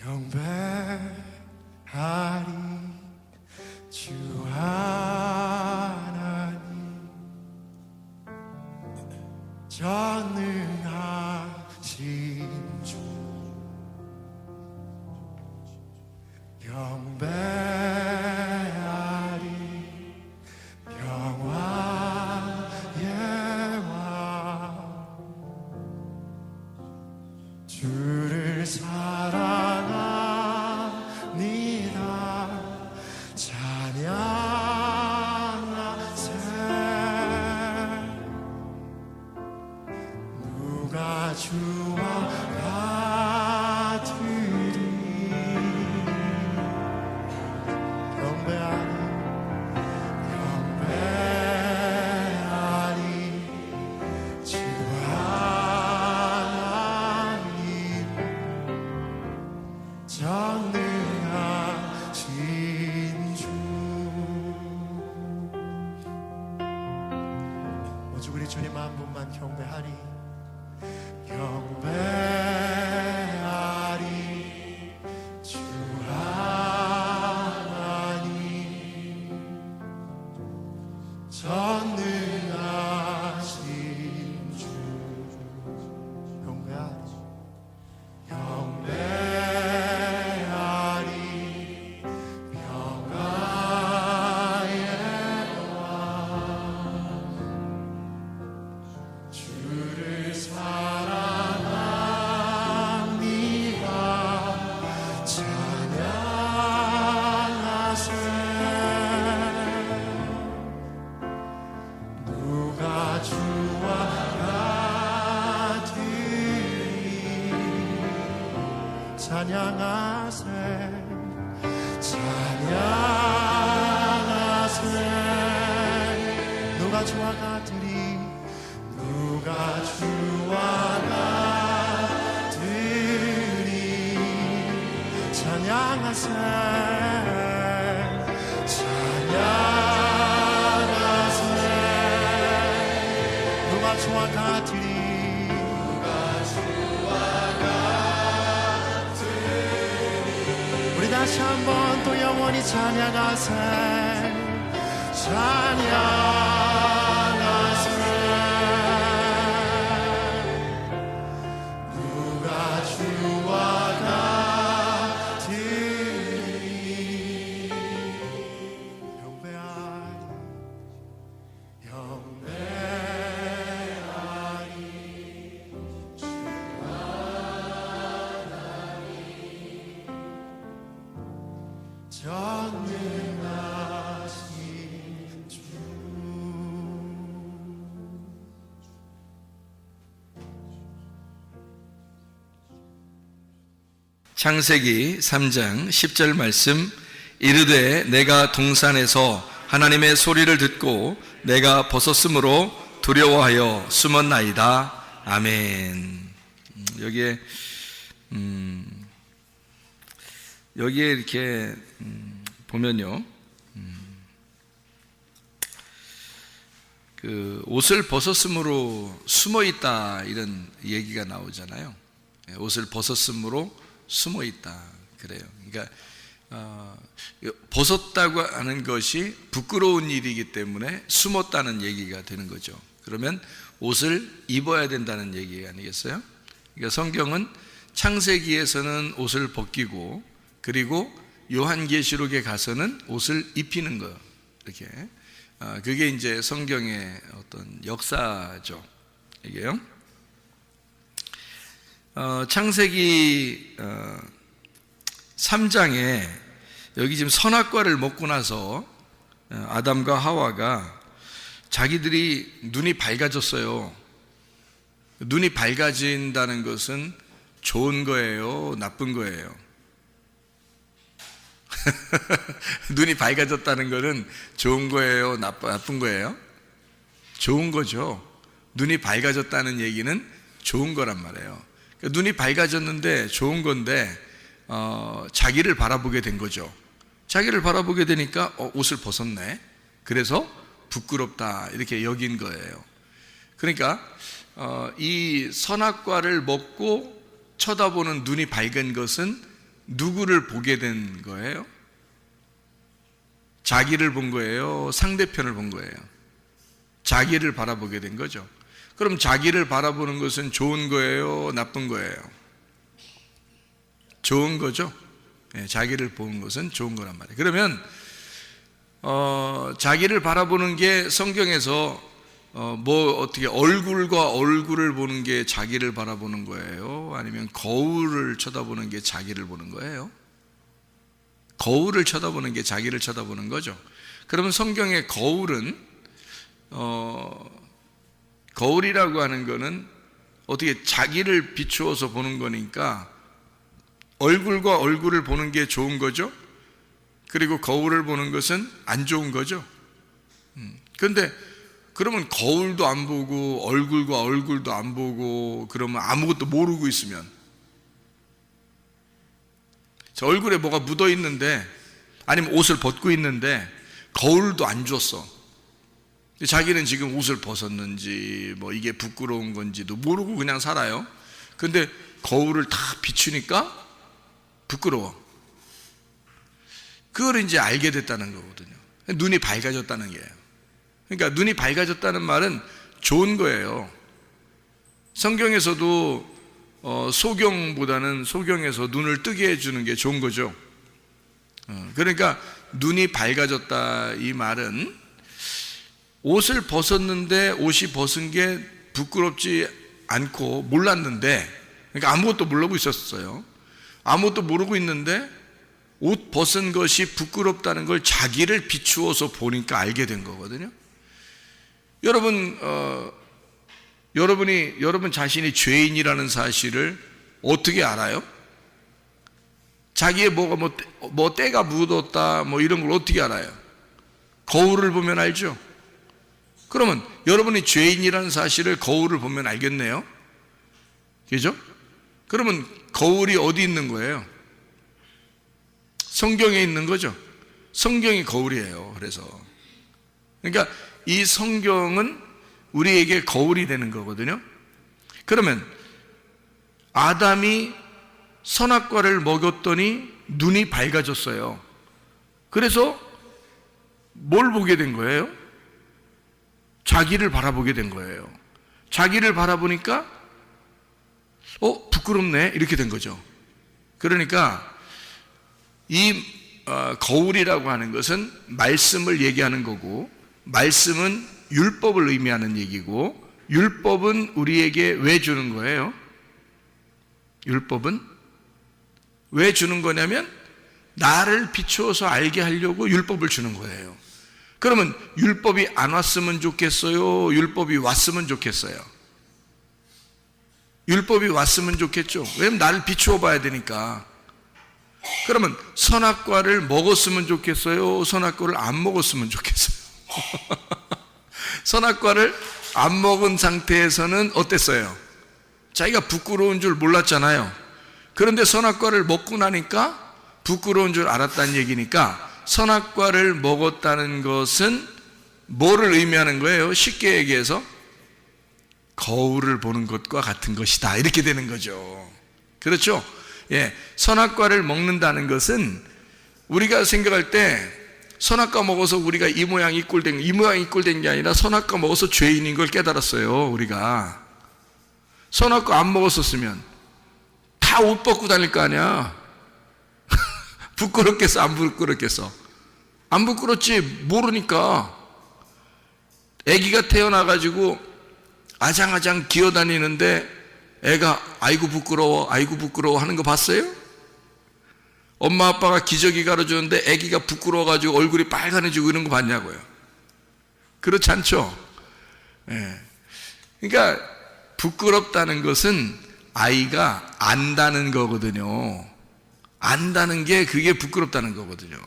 경배하리 주 하나님 전능하신 주 경배하리 평화의 왕 주를 사랑합니다 찬양하세 누가 주와 같으리 경배하리 주 하나님 전능하신 주 오직 우리 주님 한 분만 경배하리 경배하리 주 하나님 전능하신 주 경배하리 경배하리 평화의 왕 주를 사랑합니다 찬양하세 누가 주와 같으리 찬양하세 찬양하세 누가 주와 같으리 누가 주와 같으리 찬양하세 찬양하세 누가 주와 같으리 우리 다시 한번 또 영원히 찬양하세 찬양하세 누가 주와 같으리 경배하리 경배하리 주 하나님 전능하신 주 창세기 3장 10절 말씀 이르되 내가 동산에서 하나님의 소리를 듣고 내가 벗었으므로 두려워하여 숨었나이다. 아멘. 여기에 이렇게 보면요, 그 옷을 벗었으므로 숨어 있다 이런 얘기가 나오잖아요. 옷을 벗었으므로 숨어 있다 그래요. 그러니까 벗었다고 하는 것이 부끄러운 일이기 때문에 숨었다는 얘기가 되는 거죠. 그러면 옷을 입어야 된다는 얘기 아니겠어요? 그러니까 성경은 창세기에서는 옷을 벗기고 그리고 요한계시록에 가서는 옷을 입히는 거 이렇게 그게 이제 성경의 어떤 역사죠. 이게요. 창세기 3장에 여기 지금 선악과를 먹고 나서 아담과 하와가 자기들이 눈이 밝아졌어요. 눈이 밝아진다는 것은 좋은 거예요? 나쁜 거예요? 눈이 밝아졌다는 것은 좋은 거예요? 나쁜 거예요? 좋은 거죠. 눈이 밝아졌다는 얘기는 좋은 거란 말이에요. 그러니까 눈이 밝아졌는데 좋은 건데 자기를 바라보게 된 거죠. 자기를 바라보게 되니까 옷을 벗었네. 그래서 부끄럽다 이렇게 여긴 거예요. 그러니까 이 선악과를 먹고 쳐다보는 눈이 밝은 것은 누구를 보게 된 거예요? 자기를 본 거예요? 상대편을 본 거예요? 자기를 바라보게 된 거죠. 그럼 자기를 바라보는 것은 좋은 거예요? 나쁜 거예요? 좋은 거죠. 자기를 보는 것은 좋은 거란 말이에요. 그러면 자기를 바라보는 게 성경에서 어떻게 얼굴과 얼굴을 보는 게 자기를 바라보는 거예요? 아니면 거울을 쳐다보는 게 자기를 보는 거예요? 거울을 쳐다보는 게 자기를 쳐다보는 거죠. 그러면 성경의 거울은 거울이라고 하는 거는 어떻게 자기를 비추어서 보는 거니까 얼굴과 얼굴을 보는 게 좋은 거죠. 그리고 거울을 보는 것은 안 좋은 거죠. 그런데 그러면 거울도 안 보고 얼굴과 얼굴도 안 보고 그러면 아무것도 모르고 있으면, 저 얼굴에 뭐가 묻어 있는데 아니면 옷을 벗고 있는데 거울도 안 줬어. 자기는 지금 옷을 벗었는지 뭐 이게 부끄러운 건지도 모르고 그냥 살아요. 근데 거울을 다 비추니까 부끄러워. 그걸 이제 알게 됐다는 거거든요. 눈이 밝아졌다는 거예요. 그러니까 눈이 밝아졌다는 말은 좋은 거예요. 성경에서도 소경보다는 소경에서 눈을 뜨게 해주는 게 좋은 거죠. 그러니까 눈이 밝아졌다 이 말은 옷을 벗었는데 옷이 벗은 게 부끄럽지 않고 몰랐는데, 그러니까 아무것도 모르고 있었어요. 아무것도 모르고 있는데 옷 벗은 것이 부끄럽다는 걸 자기를 비추어서 보니까 알게 된 거거든요. 여러분 자신이 죄인이라는 사실을 어떻게 알아요? 자기의 뭐가 뭐 때가 묻었다 뭐 이런 걸 어떻게 알아요? 거울을 보면 알죠. 그러면 여러분이 죄인이라는 사실을 거울을 보면 알겠네요. 그죠? 그러면 거울이 어디 있는 거예요? 성경에 있는 거죠. 성경이 거울이에요. 그러니까 이 성경은 우리에게 거울이 되는 거거든요. 그러면 아담이 선악과를 먹였더니 눈이 밝아졌어요. 그래서 뭘 보게 된 거예요? 자기를 바라보게 된 거예요. 자기를 바라보니까 부끄럽네 이렇게 된 거죠. 그러니까 이 거울이라고 하는 것은 말씀을 얘기하는 거고, 말씀은 율법을 의미하는 얘기고, 율법은 우리에게 왜 주는 거예요? 율법은 왜 주는 거냐면 나를 비추어서 알게 하려고 율법을 주는 거예요. 그러면 율법이 안 왔으면 좋겠어요? 율법이 왔으면 좋겠어요? 율법이 왔으면 좋겠죠. 왜냐면 나를 비추어 봐야 되니까. 그러면 선악과를 먹었으면 좋겠어요? 선악과를 안 먹었으면 좋겠어요? 선악과를 안 먹은 상태에서는 어땠어요? 자기가 부끄러운 줄 몰랐잖아요. 그런데 선악과를 먹고 나니까 부끄러운 줄 알았다는 얘기니까 선악과를 먹었다는 것은 뭐를 의미하는 거예요? 쉽게 얘기해서 거울을 보는 것과 같은 것이다 이렇게 되는 거죠. 그렇죠? 선악과를 먹는다는 것은 우리가 생각할 때 선악과 먹어서 우리가 이 모양 이 꼴 된 게 아니라 선악과 먹어서 죄인인 걸 깨달았어요. 우리가 선악과 안 먹었었으면 다 옷 벗고 다닐 거 아니야. 부끄럽겠어 안 부끄럽겠어? 안 부끄럽지. 모르니까. 아기가 태어나가지고 아장아장 기어다니는데 애가 아이고 부끄러워 하는 거 봤어요? 엄마 아빠가 기저귀 갈아주는데 아기가 부끄러워가지고 얼굴이 빨간해지고 이런 거 봤냐고요? 그렇지 않죠? 그러니까 부끄럽다는 것은 아이가 안다는 거거든요. 안다는 게 그게 부끄럽다는 거거든요.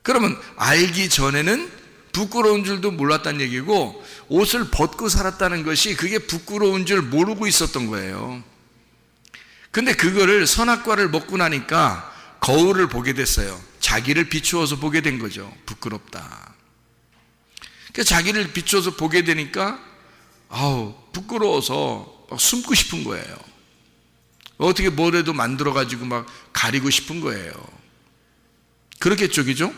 그러면 알기 전에는 부끄러운 줄도 몰랐다는 얘기고, 옷을 벗고 살았다는 것이 그게 부끄러운 줄 모르고 있었던 거예요. 근데 그거를 선악과를 먹고 나니까 거울을 보게 됐어요. 자기를 비추어서 보게 된 거죠. 부끄럽다. 그러니까 자기를 비추어서 보게 되니까 부끄러워서 막 숨고 싶은 거예요. 어떻게 뭐라도 만들어가지고 막 가리고 싶은 거예요. 그렇겠죠, 그죠?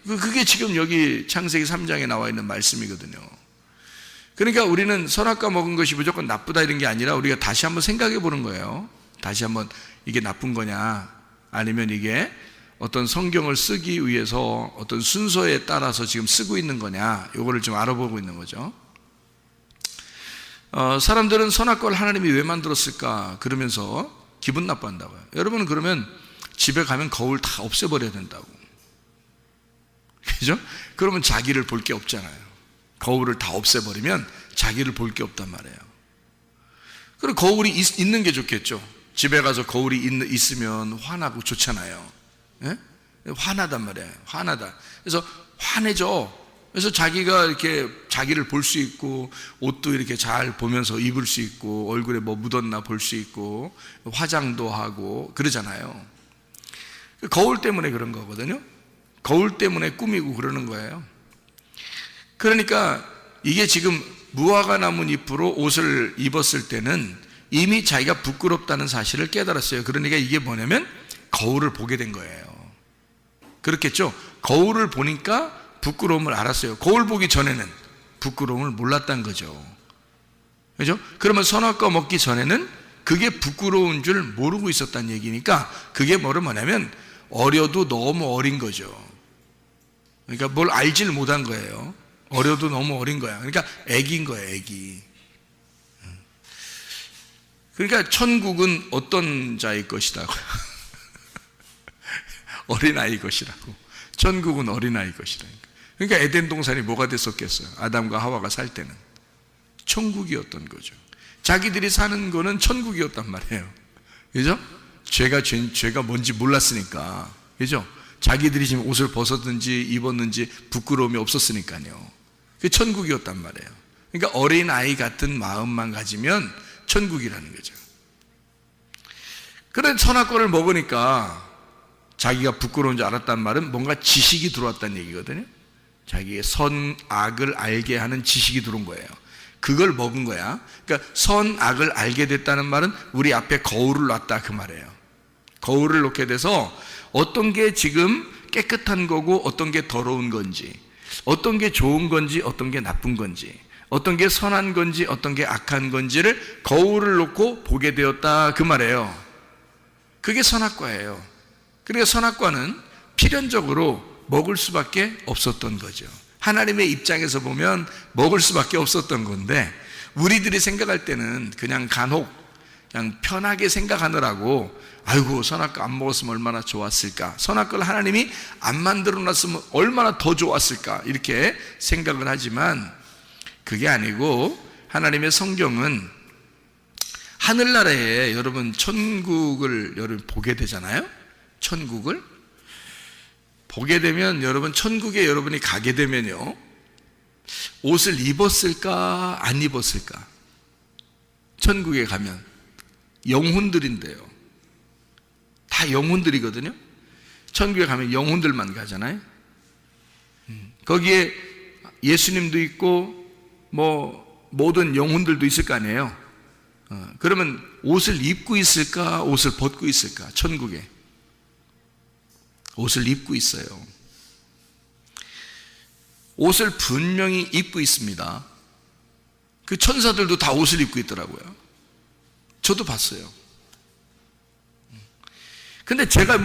그게 지금 여기 창세기 3장에 나와 있는 말씀이거든요. 그러니까 우리는 선악과 먹은 것이 무조건 나쁘다 이런 게 아니라 우리가 다시 한번 생각해 보는 거예요. 다시 한번 이게 나쁜 거냐, 아니면 이게 어떤 성경을 쓰기 위해서 어떤 순서에 따라서 지금 쓰고 있는 거냐, 요거를 좀 알아보고 있는 거죠. 사람들은 선악과를 하나님이 왜 만들었을까 그러면서 기분 나빠한다고요. 여러분은 그러면 집에 가면 거울 다 없애버려야 된다고. 그죠? 그러면 자기를 볼 게 없잖아요. 거울을 다 없애버리면 자기를 볼 게 없단 말이에요. 그리고 거울이 있는 게 좋겠죠. 집에 가서 거울이 있으면 화나고 좋잖아요. 예? 화나단 말이에요. 화나다. 그래서 화내죠. 그래서 자기가 이렇게 자기를 볼 수 있고, 옷도 이렇게 잘 보면서 입을 수 있고, 얼굴에 뭐 묻었나 볼 수 있고, 화장도 하고 그러잖아요. 거울 때문에 그런 거거든요. 거울 때문에 꾸미고 그러는 거예요. 그러니까 이게 지금 무화과 나뭇잎으로 옷을 입었을 때는 이미 자기가 부끄럽다는 사실을 깨달았어요. 그러니까 이게 뭐냐면 거울을 보게 된 거예요. 그렇겠죠? 거울을 보니까 부끄러움을 알았어요. 거울 보기 전에는 부끄러움을 몰랐다는 거죠. 그죠? 그러면 선악과 먹기 전에는 그게 부끄러운 줄 모르고 있었다는 얘기니까, 그게 뭐냐면 어려도 너무 어린 거죠. 그러니까 뭘 알지를 못한 거예요. 어려도 너무 어린 거야. 그러니까 애기인 거예요, 애기. 그러니까 천국은 어떤 자의 것이라고요? 어린아이 것이라고. 천국은 어린아이 것이라니까. 그러니까 에덴 동산이 뭐가 됐었겠어요? 아담과 하와가 살 때는 천국이었던 거죠. 자기들이 사는 거는 천국이었단 말이에요. 그죠? 죄가 뭔지 몰랐으니까. 그죠? 자기들이 지금 옷을 벗었든지 입었는지 부끄러움이 없었으니까요. 그게 천국이었단 말이에요. 그러니까 어린아이 같은 마음만 가지면 천국이라는 거죠. 그런데 선악과를 먹으니까 자기가 부끄러운 줄 알았단 말은 뭔가 지식이 들어왔다는 얘기거든요. 자기의 선악을 알게 하는 지식이 들어온 거예요. 그걸 먹은 거야. 그러니까 선악을 알게 됐다는 말은 우리 앞에 거울을 놨다 그 말이에요. 거울을 놓게 돼서 어떤 게 지금 깨끗한 거고 어떤 게 더러운 건지, 어떤 게 좋은 건지 어떤 게 나쁜 건지, 어떤 게 선한 건지 어떤 게 악한 건지를 거울을 놓고 보게 되었다 그 말이에요. 그게 선악과예요. 그러니까 선악과는 필연적으로 먹을 수밖에 없었던 거죠. 하나님의 입장에서 보면 먹을 수밖에 없었던 건데, 우리들이 생각할 때는 그냥 간혹 그냥 편하게 생각하느라고 아이고 선악과 안 먹었으면 얼마나 좋았을까, 선악과를 하나님이 안 만들어 놨으면 얼마나 더 좋았을까, 이렇게 생각을 하지만 그게 아니고, 하나님의 성경은 하늘나라에 여러분 천국을 여러분 보게 되잖아요. 천국을 보게 되면 여러분, 천국에 여러분이 가게 되면요, 옷을 입었을까 안 입었을까? 천국에 가면 영혼들인데요, 다 영혼들이거든요. 천국에 가면 영혼들만 가잖아요. 거기에 예수님도 있고 뭐 모든 영혼들도 있을 거 아니에요. 그러면 옷을 입고 있을까 옷을 벗고 있을까? 천국에 옷을 입고 있어요. 옷을 분명히 입고 있습니다. 그 천사들도 다 옷을 입고 있더라고요. 저도 봤어요. 근데 제가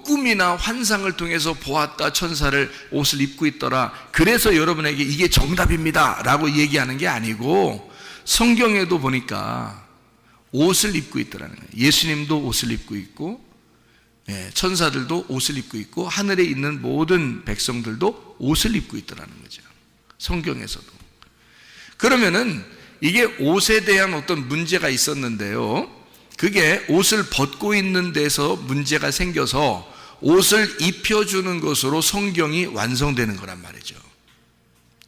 꿈이나 환상을 통해서 보았다, 천사를 옷을 입고 있더라, 그래서 여러분에게 이게 정답입니다 라고 얘기하는 게 아니고, 성경에도 보니까 옷을 입고 있더라는 거예요. 예수님도 옷을 입고 있고, 천사들도 옷을 입고 있고, 하늘에 있는 모든 백성들도 옷을 입고 있더라는 거죠. 성경에서도. 그러면은 이게 옷에 대한 어떤 문제가 있었는데요, 그게 옷을 벗고 있는 데서 문제가 생겨서 옷을 입혀주는 것으로 성경이 완성되는 거란 말이죠.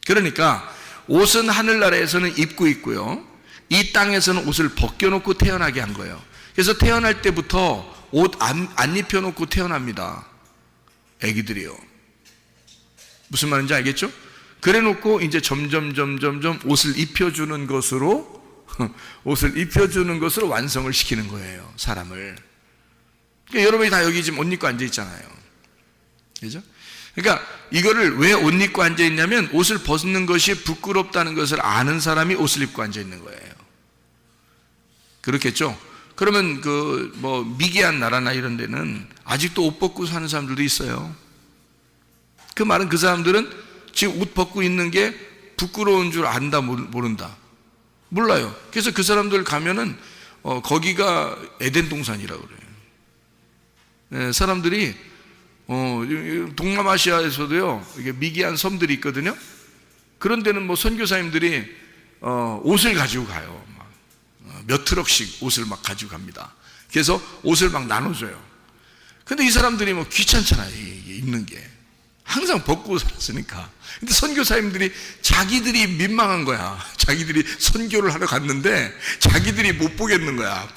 그러니까 옷은 하늘나라에서는 입고 있고요, 이 땅에서는 옷을 벗겨놓고 태어나게 한 거예요. 그래서 태어날 때부터 옷 안 입혀놓고 태어납니다. 애기들이요. 무슨 말인지 알겠죠? 그래 놓고 이제 점점 옷을 입혀주는 것으로 옷을 입혀주는 것으로 완성을 시키는 거예요, 사람을. 그러니까 여러분이 다 여기 지금 옷 입고 앉아 있잖아요. 그죠? 그러니까 이거를 왜 옷 입고 앉아 있냐면 옷을 벗는 것이 부끄럽다는 것을 아는 사람이 옷을 입고 앉아 있는 거예요. 그렇겠죠? 그러면 미개한 나라나 이런 데는 아직도 옷 벗고 사는 사람들도 있어요. 그 말은 그 사람들은 지금 옷 벗고 있는 게 부끄러운 줄 안다, 모른다? 몰라요. 그래서 그 사람들 가면은 거기가 에덴 동산이라고 그래요. 네, 사람들이 동남아시아에서도요, 이게 미개한 섬들이 있거든요. 그런 데는 선교사님들이 옷을 가지고 가요. 몇 트럭씩 옷을 막 가지고 갑니다. 그래서 옷을 막 나눠줘요. 근데 이 사람들이 귀찮잖아요, 입는 게. 항상 벗고 살았으니까. 근데 선교사님들이 자기들이 민망한 거야. 자기들이 선교를 하러 갔는데 자기들이 못 보겠는 거야,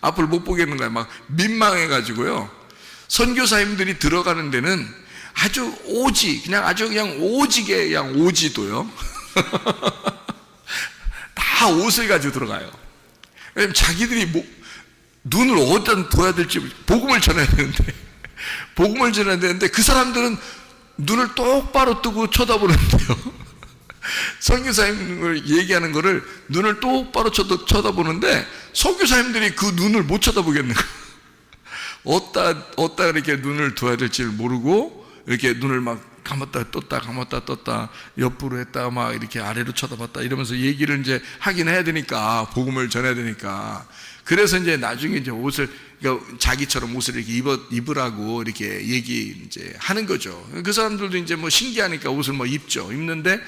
앞을 못 보겠는 거야. 막 민망해가지고요. 선교사님들이 들어가는 데는 아주 오지게 그냥 오지도요. 다 옷을 가지고 들어가요. 왜냐면 자기들이 눈을 어디다 둬야 될지 복음을 전해야 되는데 그 사람들은 눈을 똑바로 뜨고 쳐다보는데요. 선교사님을 얘기하는 거를 눈을 똑바로 쳐다보는데 선교사님들이 그 눈을 못 쳐다보겠는 거예요. 어디다 이렇게 눈을 둬야 될지를 모르고 이렇게 눈을 막 감았다 떴다 옆으로 했다 막 이렇게 아래로 쳐다봤다 이러면서 얘기를 이제 하긴 해야 되니까, 복음을 전해야 되니까. 그래서 이제 나중에 이제 그러니까 자기처럼 옷을 이렇게 입으라고 이렇게 이제 하는 거죠. 그 사람들도 이제 신기하니까 옷을 입는데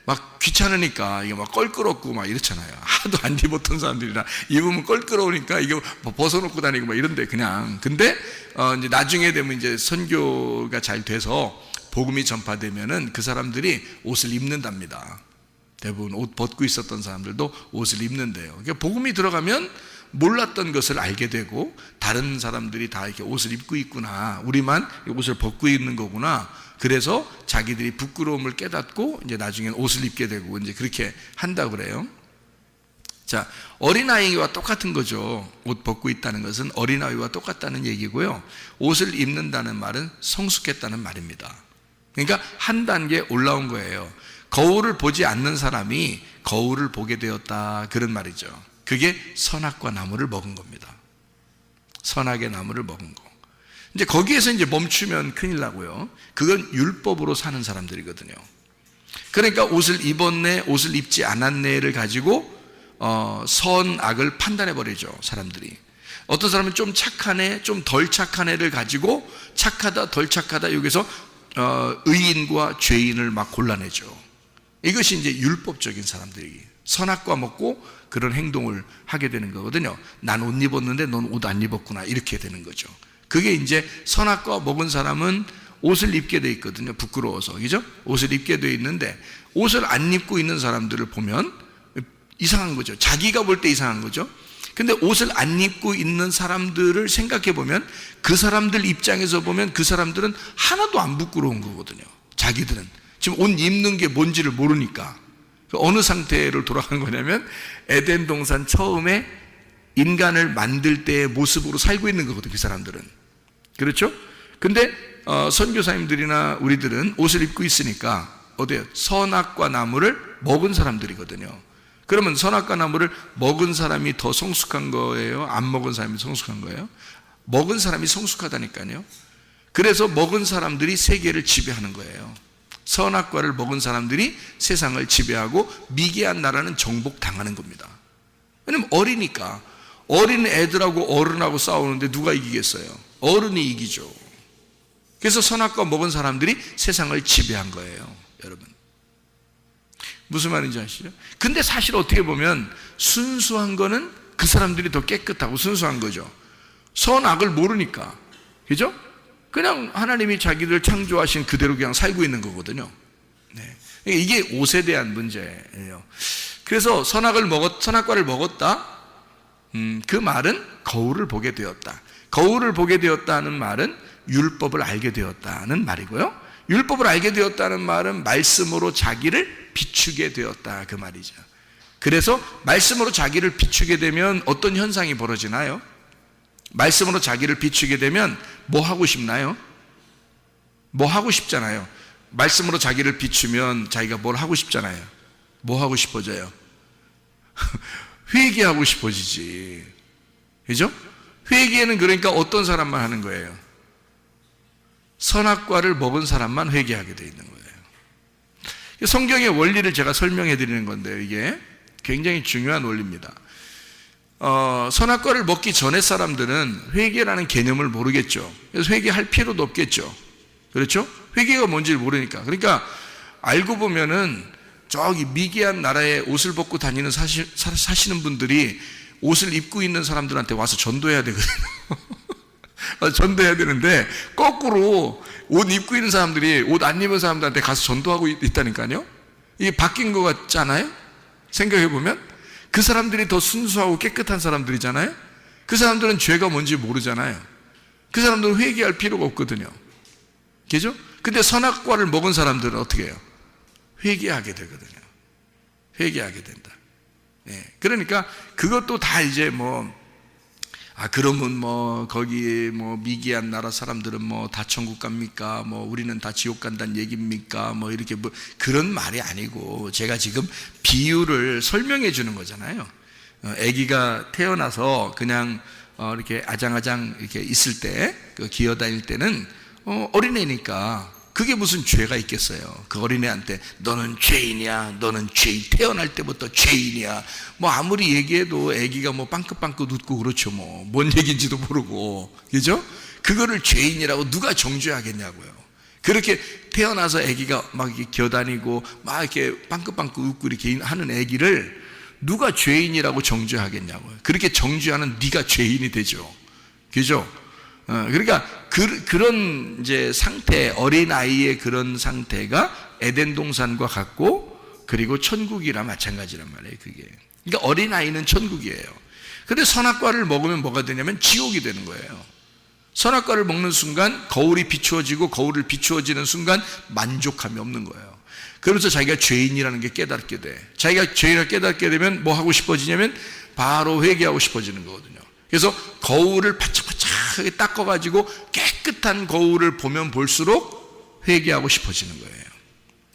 막 귀찮으니까 이게 막 껄끄럽고 막 이렇잖아요. 하도 안 입었던 사람들이라 입으면 껄끄러우니까 이거 벗어놓고 다니고 막 이런데 그냥. 근데 이제 나중에 되면 이제 선교가 잘 돼서 복음이 전파되면은 그 사람들이 옷을 입는답니다. 대부분 옷 벗고 있었던 사람들도 옷을 입는데요. 그러니까 복음이 들어가면 몰랐던 것을 알게 되고, 다른 사람들이 다 이렇게 옷을 입고 있구나, 우리만 옷을 벗고 있는 거구나. 그래서 자기들이 부끄러움을 깨닫고 이제 나중엔 옷을 입게 되고 이제 그렇게 한다고 그래요. 자, 어린아이와 똑같은 거죠. 옷 벗고 있다는 것은 어린아이와 똑같다는 얘기고요. 옷을 입는다는 말은 성숙했다는 말입니다. 그러니까 한 단계 올라온 거예요. 거울을 보지 않는 사람이 거울을 보게 되었다, 그런 말이죠. 그게 선악과 나무를 먹은 겁니다. 선악의 나무를 먹은 거. 이제 거기에서 이제 멈추면 큰일 나고요. 그건 율법으로 사는 사람들이거든요. 그러니까 옷을 입었네, 옷을 입지 않았네를 가지고 선악을 판단해 버리죠, 사람들이. 어떤 사람은 좀 착하네, 좀 덜 착하네를 가지고 착하다, 덜 착하다, 여기서 의인과 죄인을 막 골라내죠. 이것이 이제 율법적인 사람들이 선악과 먹고 그런 행동을 하게 되는 거거든요. 난 옷 입었는데 넌 옷 안 입었구나, 이렇게 되는 거죠. 그게 이제 선악과 먹은 사람은 옷을 입게 돼 있거든요. 부끄러워서, 그죠? 옷을 입게 돼 있는데 옷을 안 입고 있는 사람들을 보면 이상한 거죠. 자기가 볼 때 이상한 거죠. 근데 옷을 안 입고 있는 사람들을 생각해 보면, 그 사람들 입장에서 보면 그 사람들은 하나도 안 부끄러운 거거든요. 자기들은 지금 옷 입는 게 뭔지를 모르니까. 어느 상태로 돌아간 거냐면 에덴 동산 처음에 인간을 만들 때의 모습으로 살고 있는 거거든요, 그 사람들은. 그렇죠? 근데 선교사님들이나 우리들은 옷을 입고 있으니까 어때요? 선악과 나무를 먹은 사람들이거든요. 그러면 선악과 나무를 먹은 사람이 더 성숙한 거예요? 안 먹은 사람이 성숙한 거예요? 먹은 사람이 성숙하다니까요. 그래서 먹은 사람들이 세계를 지배하는 거예요. 선악과를 먹은 사람들이 세상을 지배하고 미개한 나라는 정복당하는 겁니다. 왜냐면 어리니까. 어린 애들하고 어른하고 싸우는데 누가 이기겠어요? 어른이 이기죠. 그래서 선악과 먹은 사람들이 세상을 지배한 거예요, 여러분. 무슨 말인지 아시죠? 근데 사실 어떻게 보면 순수한 거는 그 사람들이 더 깨끗하고 순수한 거죠. 선악을 모르니까. 그죠? 그냥 하나님이 자기들 창조하신 그대로 그냥 살고 있는 거거든요. 네. 이게 옷에 대한 문제예요. 그래서 선악과를 먹었다. 그 말은 거울을 보게 되었다. 거울을 보게 되었다는 말은 율법을 알게 되었다는 말이고요. 율법을 알게 되었다는 말은 말씀으로 자기를 비추게 되었다, 그 말이죠. 그래서 말씀으로 자기를 비추게 되면 어떤 현상이 벌어지나요? 말씀으로 자기를 비추게 되면 뭐 하고 싶나요? 뭐 하고 싶잖아요. 말씀으로 자기를 비추면 자기가 뭘 하고 싶잖아요. 뭐 하고 싶어져요? 회개하고 싶어지지. 그죠? 회개는 그러니까 어떤 사람만 하는 거예요? 선악과를 먹은 사람만 회개하게 돼 있는 거예요. 성경의 원리를 제가 설명해 드리는 건데요. 이게 굉장히 중요한 원리입니다. 선악과를 먹기 전에 사람들은 회개라는 개념을 모르겠죠. 그래서 회개할 필요도 없겠죠. 그렇죠? 회개가 뭔지를 모르니까. 그러니까 알고 보면은 저기 미개한 나라에 옷을 벗고 다니는 사시는 분들이 옷을 입고 있는 사람들한테 와서 전도해야 되거든요. 전도해야 되는데 거꾸로 옷 입고 있는 사람들이 옷 안 입은 사람들한테 가서 전도하고 있다니까요. 이게 바뀐 것 같잖아요. 생각해 보면 그 사람들이 더 순수하고 깨끗한 사람들이잖아요. 그 사람들은 죄가 뭔지 모르잖아요. 그 사람들은 회개할 필요가 없거든요. 그죠? 근데 선악과를 먹은 사람들은 어떻게 해요? 회개하게 되거든요. 회개하게 된다. 예. 그러니까 그것도 다 이제 그러면 거기 미개한 나라 사람들은 다 천국 갑니까? 우리는 다 지옥 간다는 얘기입니까? 이렇게 그런 말이 아니고 제가 지금 비유를 설명해 주는 거잖아요. 아기가 태어나서 그냥 이렇게 아장아장 이렇게 있을 때, 기어다닐 때는 어린애니까 그게 무슨 죄가 있겠어요. 그 어린애한테 너는 죄인이야, 너는 죄인, 태어날 때부터 죄인이야. 아무리 얘기해도 아기가 빵긋빵긋 웃고 그렇죠. 뭔 얘기인지도 모르고, 그죠? 그거를 죄인이라고 누가 정죄하겠냐고요. 그렇게 태어나서 아기가 막 이렇게 기어다니고 막 이렇게 빵긋빵긋 웃고 이렇게 하는 아기를 누가 죄인이라고 정죄하겠냐고요. 그렇게 정죄하는 네가 죄인이 되죠. 그죠? 그러니까 그런 이제 상태, 어린아이의 그런 상태가 에덴 동산과 같고, 그리고 천국이라 마찬가지란 말이에요. 그게. 그러니까 어린아이는 천국이에요. 근데 선악과를 먹으면 뭐가 되냐면 지옥이 되는 거예요. 선악과를 먹는 순간 거울이 비추어지고, 거울을 비추어지는 순간 만족함이 없는 거예요. 그러면서 자기가 죄인이라는 게 깨닫게 돼. 자기가 죄인을 깨닫게 되면 뭐 하고 싶어지냐면 바로 회개하고 싶어지는 거거든요. 그래서 거울을 바짝바짝하게 닦아가지고 깨끗한 거울을 보면 볼수록 회개하고 싶어지는 거예요.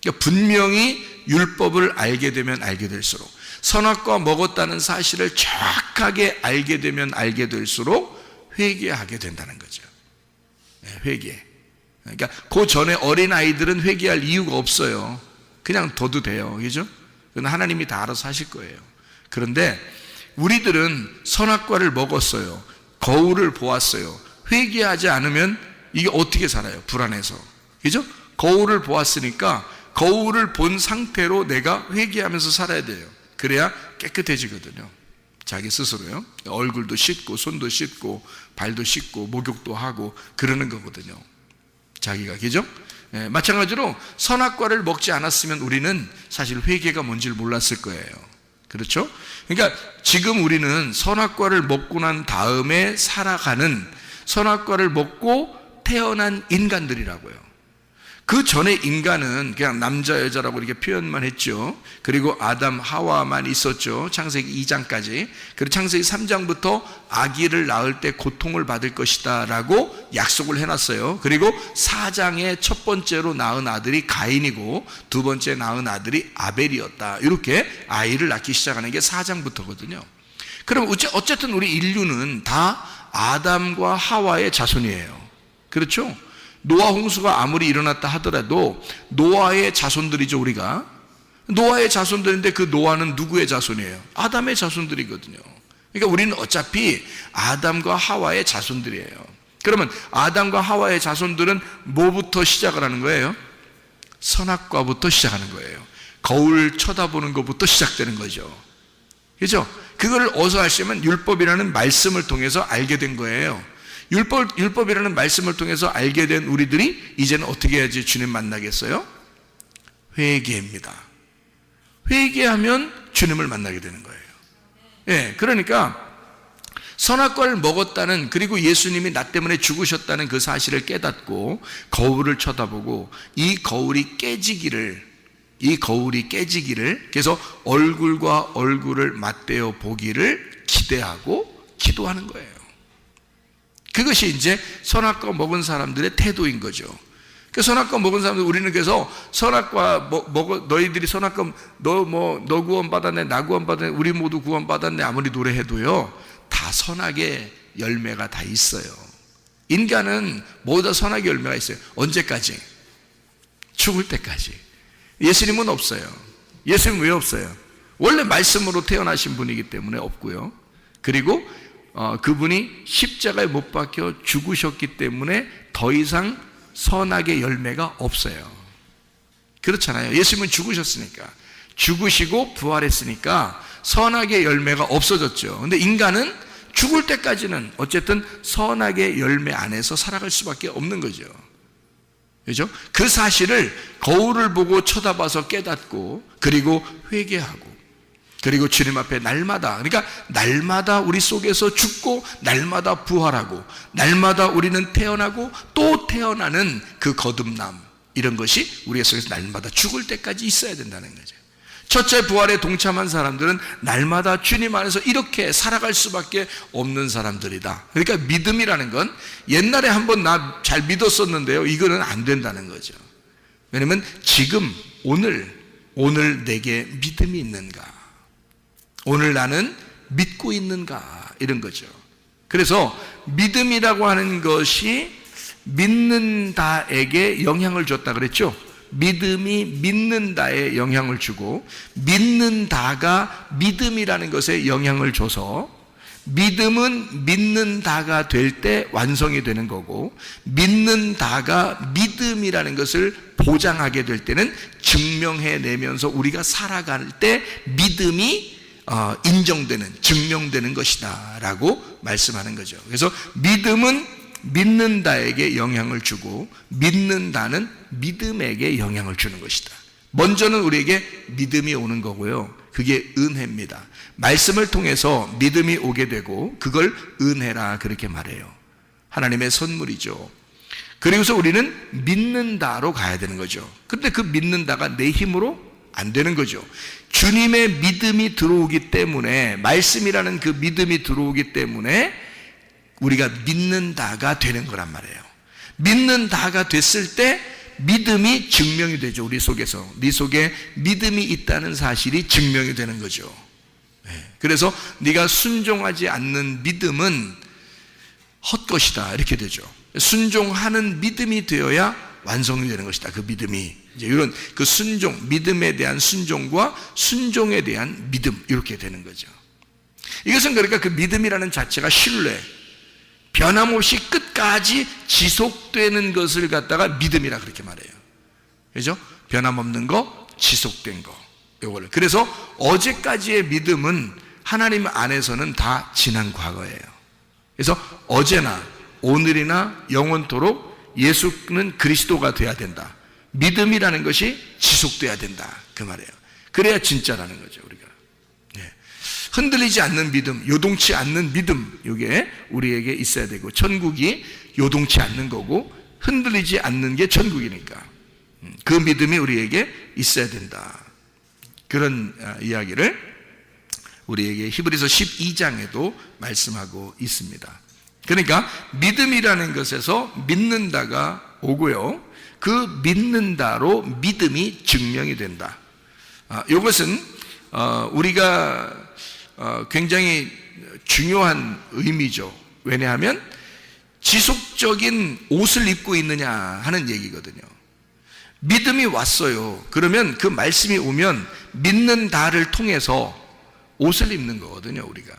그러니까 분명히 율법을 알게 되면 알게 될수록, 선악과 먹었다는 사실을 정확하게 알게 되면 알게 될수록 회개하게 된다는 거죠. 회개. 그러니까 그 전에 어린아이들은 회개할 이유가 없어요. 그냥 둬도 돼요. 그죠? 그건 하나님이 다 알아서 하실 거예요. 그런데 우리들은 선악과를 먹었어요. 거울을 보았어요. 회개하지 않으면 이게 어떻게 살아요? 불안해서. 그죠? 거울을 보았으니까 거울을 본 상태로 내가 회개하면서 살아야 돼요. 그래야 깨끗해지거든요. 자기 스스로요. 얼굴도 씻고 손도 씻고 발도 씻고 목욕도 하고 그러는 거거든요. 자기가. 그죠? 마찬가지로 선악과를 먹지 않았으면 우리는 사실 회개가 뭔지를 몰랐을 거예요. 그렇죠? 그러니까 지금 우리는 선악과를 먹고 난 다음에 살아가는, 선악과를 먹고 태어난 인간들이라고요. 그 전에 인간은 그냥 남자 여자라고 이렇게 표현만 했죠. 그리고 아담 하와만 있었죠. 창세기 2장까지. 그리고 창세기 3장부터 아기를 낳을 때 고통을 받을 것이다 라고 약속을 해놨어요. 그리고 4장에 첫 번째로 낳은 아들이 가인이고 두 번째 낳은 아들이 아벨이었다. 이렇게 아이를 낳기 시작하는 게 4장부터거든요. 그럼 어쨌든 우리 인류는 다 아담과 하와의 자손이에요. 그렇죠? 노아 홍수가 아무리 일어났다 하더라도 노아의 자손들이죠. 우리가 노아의 자손들인데 그 노아는 누구의 자손이에요? 아담의 자손들이거든요. 그러니까 우리는 어차피 아담과 하와의 자손들이에요. 그러면 아담과 하와의 자손들은 뭐부터 시작을 하는 거예요? 선악과부터 시작하는 거예요. 거울 쳐다보는 것부터 시작되는 거죠. 그렇죠? 그걸 어디서 하시면 율법이라는 말씀을 통해서 알게 된 거예요. 율법이라는 말씀을 통해서 알게 된 우리들이 이제는 어떻게 해야지 주님 만나겠어요? 회개입니다. 회개하면 주님을 만나게 되는 거예요. 예, 그러니까 선악과를 먹었다는, 그리고 예수님이 나 때문에 죽으셨다는 그 사실을 깨닫고 거울을 쳐다보고 이 거울이 깨지기를 이 거울이 깨지기를, 그래서 얼굴과 얼굴을 맞대어 보기를 기대하고 기도하는 거예요. 그것이 이제 선악과 먹은 사람들의 태도인 거죠. 그 선악과 먹은 사람들, 우리는 그래서 선악과 너희들이 선악과 너 구원 받았네, 나 구원 받았네, 우리 모두 구원 받았네 아무리 노래해도요, 다 선악의 열매가 다 있어요. 인간은 모두 다 선악의 열매가 있어요. 언제까지? 죽을 때까지. 예수님은 없어요. 예수님은 왜 없어요? 원래 말씀으로 태어나신 분이기 때문에 없고요. 그리고 그분이 십자가에 못 박혀 죽으셨기 때문에 더 이상 선악의 열매가 없어요. 그렇잖아요. 예수님은 죽으셨으니까, 죽으시고 부활했으니까 선악의 열매가 없어졌죠. 근데 인간은 죽을 때까지는 어쨌든 선악의 열매 안에서 살아갈 수밖에 없는 거죠. 그렇죠? 그 사실을 거울을 보고 쳐다봐서 깨닫고, 그리고 회개하고, 그리고 주님 앞에 날마다, 그러니까 날마다 우리 속에서 죽고 날마다 부활하고 날마다 우리는 태어나고 또 태어나는 그 거듭남, 이런 것이 우리 속에서 날마다 죽을 때까지 있어야 된다는 거죠. 첫째 부활에 동참한 사람들은 날마다 주님 안에서 이렇게 살아갈 수밖에 없는 사람들이다. 그러니까 믿음이라는 건 옛날에 한번 나 잘 믿었었는데요, 이거는 안 된다는 거죠. 왜냐하면 지금 오늘 내게 믿음이 있는가, 오늘 나는 믿고 있는가, 이런 거죠. 그래서 믿음이라고 하는 것이 믿는다에게 영향을 줬다 그랬죠. 믿음이 믿는다에 영향을 주고, 믿는다가 믿음이라는 것에 영향을 줘서, 믿음은 믿는다가 될 때 완성이 되는 거고, 믿는다가 믿음이라는 것을 보장하게 될 때는 증명해내면서 우리가 살아갈 때 믿음이 인정되는, 증명되는 것이다 라고 말씀하는 거죠. 그래서 믿음은 믿는다에게 영향을 주고, 믿는다는 믿음에게 영향을 주는 것이다. 먼저는 우리에게 믿음이 오는 거고요, 그게 은혜입니다. 말씀을 통해서 믿음이 오게 되고, 그걸 은혜라 그렇게 말해요. 하나님의 선물이죠. 그리고서 우리는 믿는다로 가야 되는 거죠. 그런데 그 믿는다가 내 힘으로 안 되는 거죠. 주님의 믿음이 들어오기 때문에, 말씀이라는 그 믿음이 들어오기 때문에 우리가 믿는다가 되는 거란 말이에요. 믿는다가 됐을 때 믿음이 증명이 되죠. 우리 속에서, 네 속에 믿음이 있다는 사실이 증명이 되는 거죠. 그래서 네가 순종하지 않는 믿음은 헛것이다, 이렇게 되죠. 순종하는 믿음이 되어야 완성이 되는 것이다. 그 믿음이 이제 이런 그 순종, 믿음에 대한 순종과 순종에 대한 믿음, 이렇게 되는 거죠. 이것은 그러니까 그 믿음이라는 자체가 신뢰, 변함없이 끝까지 지속되는 것을 갖다가 믿음이라 그렇게 말해요. 그죠? 변함없는 거, 지속된 거, 요거를. 그래서 어제까지의 믿음은 하나님 안에서는 다 지난 과거예요. 그래서 어제나 오늘이나 영원토록 예수는 그리스도가 돼야 된다. 믿음이라는 것이 지속돼야 된다, 그 말이에요. 그래야 진짜라는 거죠, 우리가. 흔들리지 않는 믿음, 요동치 않는 믿음, 이게 우리에게 있어야 되고, 천국이 요동치 않는 거고 흔들리지 않는 게 천국이니까 그 믿음이 우리에게 있어야 된다. 그런 이야기를 우리에게 히브리서 12장에도 말씀하고 있습니다. 그러니까 믿음이라는 것에서 믿는다가 오고요, 그 믿는다로 믿음이 증명이 된다. 이것은 우리가 굉장히 중요한 의미죠. 왜냐하면 지속적인 옷을 입고 있느냐 하는 얘기거든요. 믿음이 왔어요. 그러면 그 말씀이 오면 믿는다를 통해서 옷을 입는 거거든요, 우리가.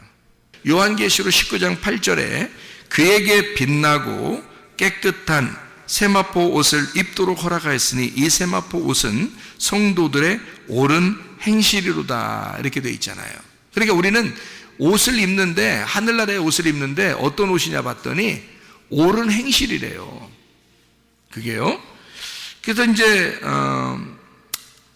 요한계시록 19장 8절에 그에게 빛나고 깨끗한 세마포 옷을 입도록 허락하였으니 이 세마포 옷은 성도들의 옳은 행실이로다, 이렇게 되어 있잖아요. 그러니까 우리는 옷을 입는데, 하늘나라의 옷을 입는데 어떤 옷이냐 봤더니 옳은 행실이래요. 그게요. 그래서 이제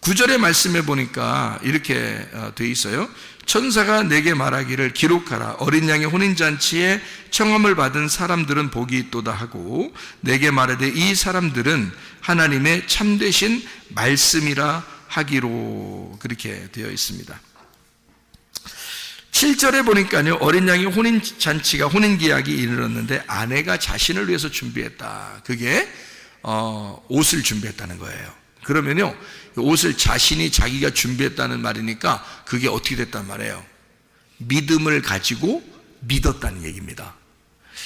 9절의 말씀에 보니까 이렇게 되어 있어요. 천사가 내게 말하기를 기록하라. 어린 양의 혼인잔치에 청함을 받은 사람들은 복이 있도다 하고, 내게 말하되 이 사람들은 하나님의 참되신 말씀이라 하기로 그렇게 되어 있습니다. 7절에 보니까요, 어린 양이 혼인잔치가 혼인기약이 이르렀는데 아내가 자신을 위해서 준비했다. 그게 옷을 준비했다는 거예요. 그러면요, 옷을 자신이 자기가 준비했다는 말이니까 그게 어떻게 됐단 말이에요? 믿음을 가지고 믿었다는 얘기입니다.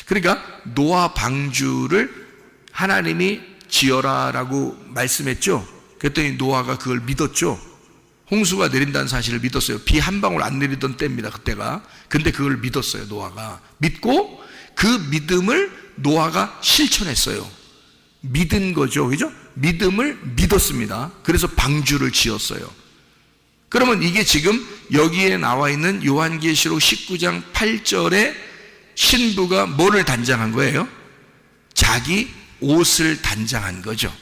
그러니까 노아 방주를 하나님이 지어라라고 말씀했죠. 그랬더니 노아가 그걸 믿었죠. 홍수가 내린다는 사실을 믿었어요. 비 한 방울 안 내리던 때입니다, 그때가. 근데 그걸 믿었어요, 노아가. 믿고 그 믿음을 노아가 실천했어요. 믿은 거죠, 그죠? 믿음을 믿었습니다. 그래서 방주를 지었어요. 그러면 이게 지금 여기에 나와 있는 요한계시록 19장 8절에 신부가 뭐를 단장한 거예요? 자기 옷을 단장한 거죠.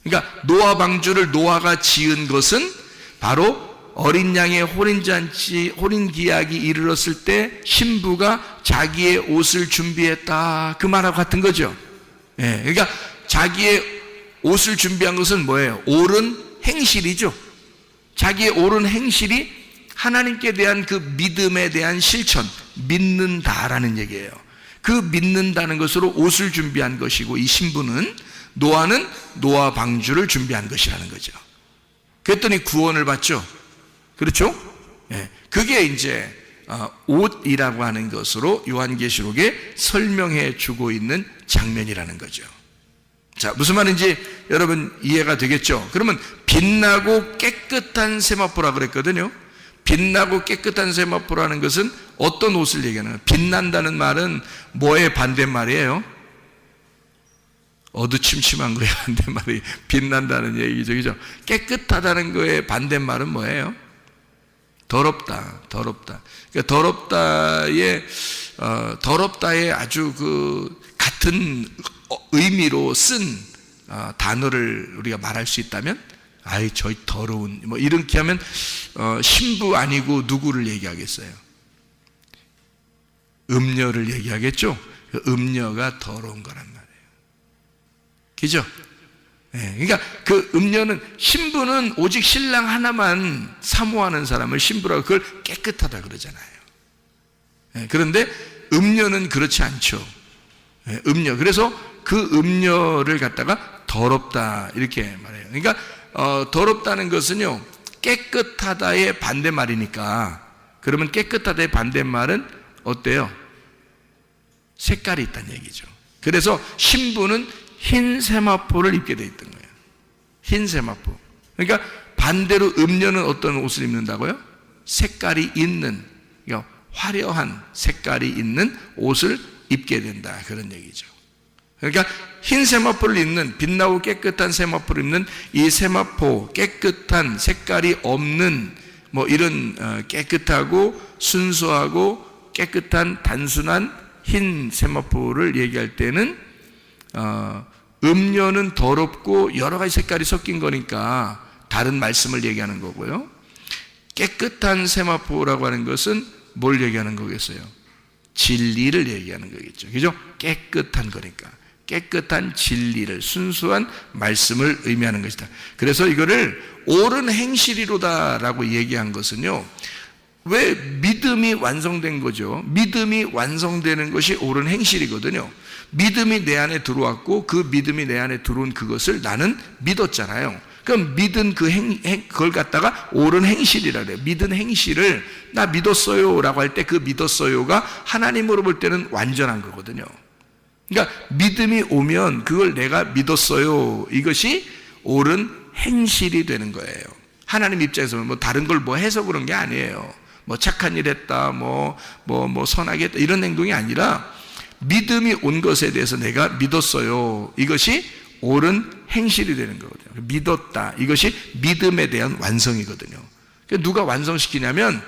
그러니까 노아 방주를 노아가 지은 것은 바로 어린 양의 혼인잔치, 혼인기약이 이르렀을 때 신부가 자기의 옷을 준비했다. 그 말하고 같은 거죠. 예, 그러니까 자기의 옷을 준비한 것은 뭐예요? 옳은 행실이죠. 자기의 옳은 행실이 하나님께 대한 그 믿음에 대한 실천, 믿는다라는 얘기예요. 그 믿는다는 것으로 옷을 준비한 것이고, 이 신부는 노아는 노아 방주를 준비한 것이라는 거죠. 그랬더니 구원을 받죠. 그렇죠? 예, 그게 이제 옷이라고 하는 것으로 요한계시록에 설명해 주고 있는 장면이라는 거죠. 자, 무슨 말인지 여러분 이해가 되겠죠? 그러면 빛나고 깨끗한 세마포라 그랬거든요. 빛나고 깨끗한 세마포라는 것은 어떤 옷을 얘기하는 거예요? 빛난다는 말은 뭐의 반대말이에요? 어두침침한 거에 반대말이 빛난다는 얘기죠, 그죠? 깨끗하다는 거에 반대말은 뭐예요? 더럽다, 더럽다. 그러니까 더럽다의 아주 그 같은 의미로 쓴 단어를 우리가 말할 수 있다면, 아이 저희 더러운, 뭐 이렇게 하면 신부 아니고 누구를 얘기하겠어요? 음녀를 얘기하겠죠? 그 음녀가 더러운 거란 말이에요. 그죠? 네, 그러니까 그 음녀는, 신부는 오직 신랑 하나만 사모하는 사람을 신부라고, 그걸 깨끗하다 그러잖아요. 네, 그런데 음녀는 그렇지 않죠. 네, 음녀. 그래서 그 음녀를 갖다가 더럽다 이렇게 말해요. 그러니까 더럽다는 것은요, 깨끗하다의 반대말이니까, 그러면 깨끗하다의 반대말은 어때요? 색깔이 있다는 얘기죠. 그래서 신부는 흰 세마포를 입게 돼 있던 거예요. 흰 세마포. 그러니까 반대로 음녀는 어떤 옷을 입는다고요? 색깔이 있는, 그러니까 화려한 색깔이 있는 옷을 입게 된다, 그런 얘기죠. 그러니까 흰 세마포를 입는, 빛나고 깨끗한 세마포를 입는 이 세마포, 깨끗한 색깔이 없는 뭐 이런 깨끗하고 순수하고 깨끗한 단순한 흰 세마포를 얘기할 때는 음료는 더럽고 여러 가지 색깔이 섞인 거니까 다른 말씀을 얘기하는 거고요. 깨끗한 세마포라고 하는 것은 뭘 얘기하는 거겠어요? 진리를 얘기하는 거겠죠. 그죠? 깨끗한 거니까. 깨끗한 진리를, 순수한 말씀을 의미하는 것이다. 그래서 이거를 옳은 행실이로다라고 얘기한 것은요, 왜 믿음이 완성된 거죠? 믿음이 완성되는 것이 옳은 행실이거든요. 믿음이 내 안에 들어왔고 그 믿음이 내 안에 들어온 그것을 나는 믿었잖아요. 그럼 믿은 그걸 갖다가 옳은 행실이라 그래요. 믿은 행실을 나 믿었어요 라고 할 때 그 믿었어요가 하나님으로 볼 때는 완전한 거거든요. 그러니까 믿음이 오면 그걸 내가 믿었어요, 이것이 옳은 행실이 되는 거예요. 하나님 입장에서는 뭐 다른 걸 뭐 해서 그런 게 아니에요. 뭐 착한 일 했다, 뭐 선하게 했다, 이런 행동이 아니라 믿음이 온 것에 대해서 내가 믿었어요, 이것이 옳은 행실이 되는 거거든요. 믿었다, 이것이 믿음에 대한 완성이거든요. 누가 완성시키냐면